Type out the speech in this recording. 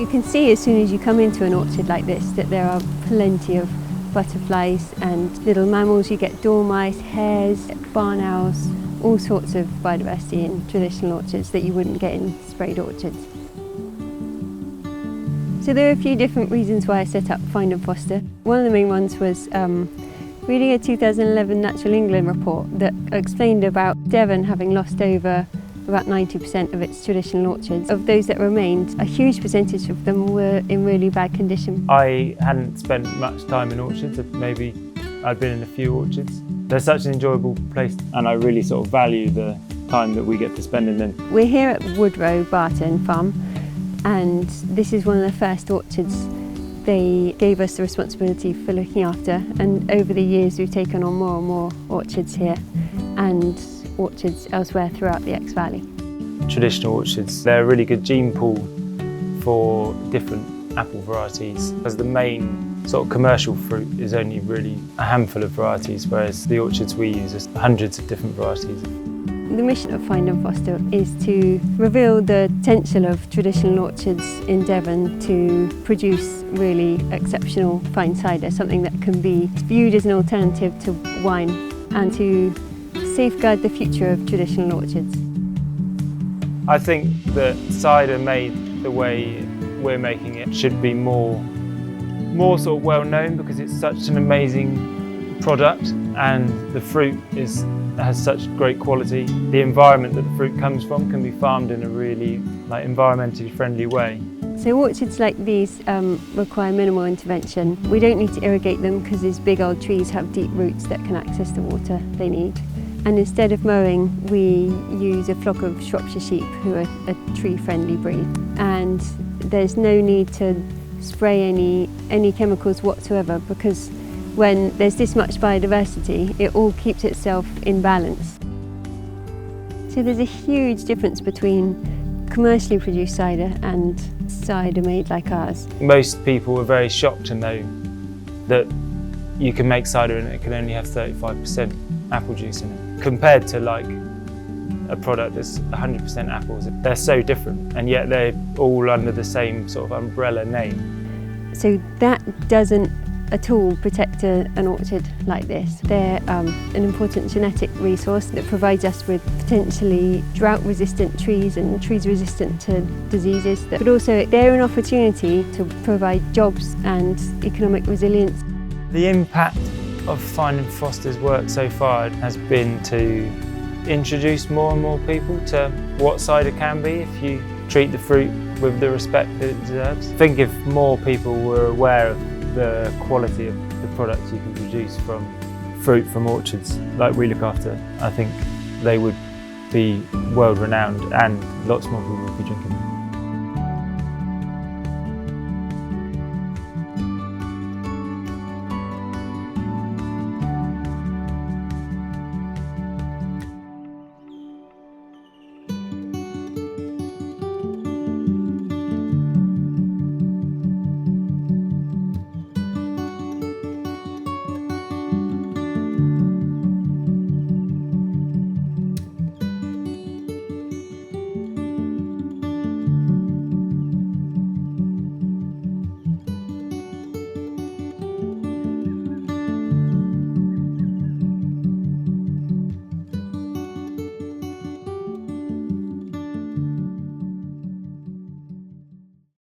can see as soon as you come into an orchard like this that there are plenty of butterflies and little mammals. You get dormice, hares, barn owls, all sorts of biodiversity in traditional orchards that you wouldn't get in sprayed orchards. So there are a few different reasons why I set up Find and Foster. One of the main ones was reading a 2011 Natural England report that explained about Devon having lost over about 90% of its traditional orchards. Of those that remained, a huge percentage of them were in really bad condition. I hadn't spent much time in orchards, maybe I'd been in a few orchards. They're such an enjoyable place and I really sort of value the time that we get to spend in them. We're here at Woodrow Barton Farm and this is one of the first orchards they gave us the responsibility for looking after, and over the years we've taken on more and more orchards here and orchards elsewhere throughout the Exe Valley. Traditional orchards, they're a really good gene pool for different apple varieties, as the main sort of commercial fruit is only really a handful of varieties, whereas the orchards we use is hundreds of different varieties. The mission of Find and Foster is to reveal the potential of traditional orchards in Devon to produce really exceptional fine cider, something that can be viewed as an alternative to wine, and to safeguard the future of traditional orchards. I think that cider made the way we're making it should be more sort of well known, because it's such an amazing product and the fruit has such great quality. The environment that the fruit comes from can be farmed in a really environmentally friendly way. So orchards like these require minimal intervention. We don't need to irrigate them because these big old trees have deep roots that can access the water they need. And instead of mowing, we use a flock of Shropshire sheep who are a tree-friendly breed. And there's no need to spray any chemicals whatsoever, because when there's this much biodiversity, it all keeps itself in balance. So there's a huge difference between commercially produced cider and cider made like ours. Most people were very shocked to know that you can make cider and it can only have 35% apple juice in it, compared to a product that's 100% apples. They're so different, and yet they're all under the same sort of umbrella name. So that doesn't at all protect an orchard like this. They're an important genetic resource that provides us with potentially drought-resistant trees and trees resistant to diseases, but also they're an opportunity to provide jobs and economic resilience. The impact of Find and Foster's work so far has been to introduce more and more people to what cider can be if you treat the fruit with the respect that it deserves. I think if more people were aware of the quality of the products you can produce from fruit from orchards like we look after, I think they would be world renowned and lots more people would be drinking them.